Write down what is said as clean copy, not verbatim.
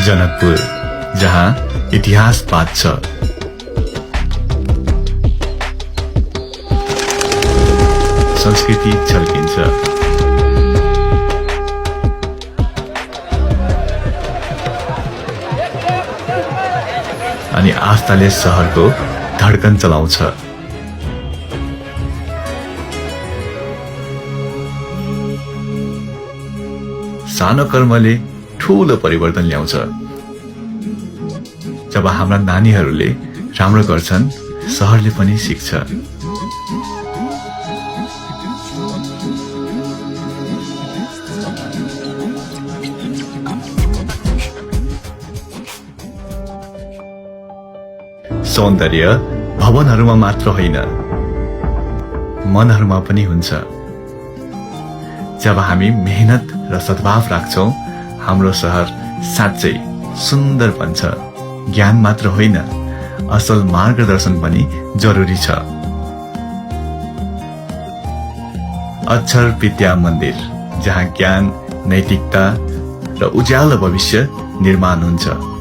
जनकपुर, जहाँ इतिहास बाँच्छ। संस्कृति झल्किन्छ। अनि आस्थाले शहरको धड्कन चलाउँछ। सानो कर्मले ठूलो परिवर्तन ल्याउँछ। जब हाम्रा नानीहरूले राम्रो गर्छन्, शहरले पनि सिक्छ। सौन्दर्य भवनहरूमा मात्र होइन, मनहरूमा पनि हुन्छ। जब हामी मेहनत र सद्भाव राख्छौं, हाम्रो शहर साँच्चै सुन्दर बन्छ। ज्ञान मात्र होइन, असल मार्गदर्शन पनि जरुरी छ। अक्षर विद्या मन्दिर, जहाँ ज्ञान, नैतिकता र उज्यालो भविष्य निर्माण हुन्छ।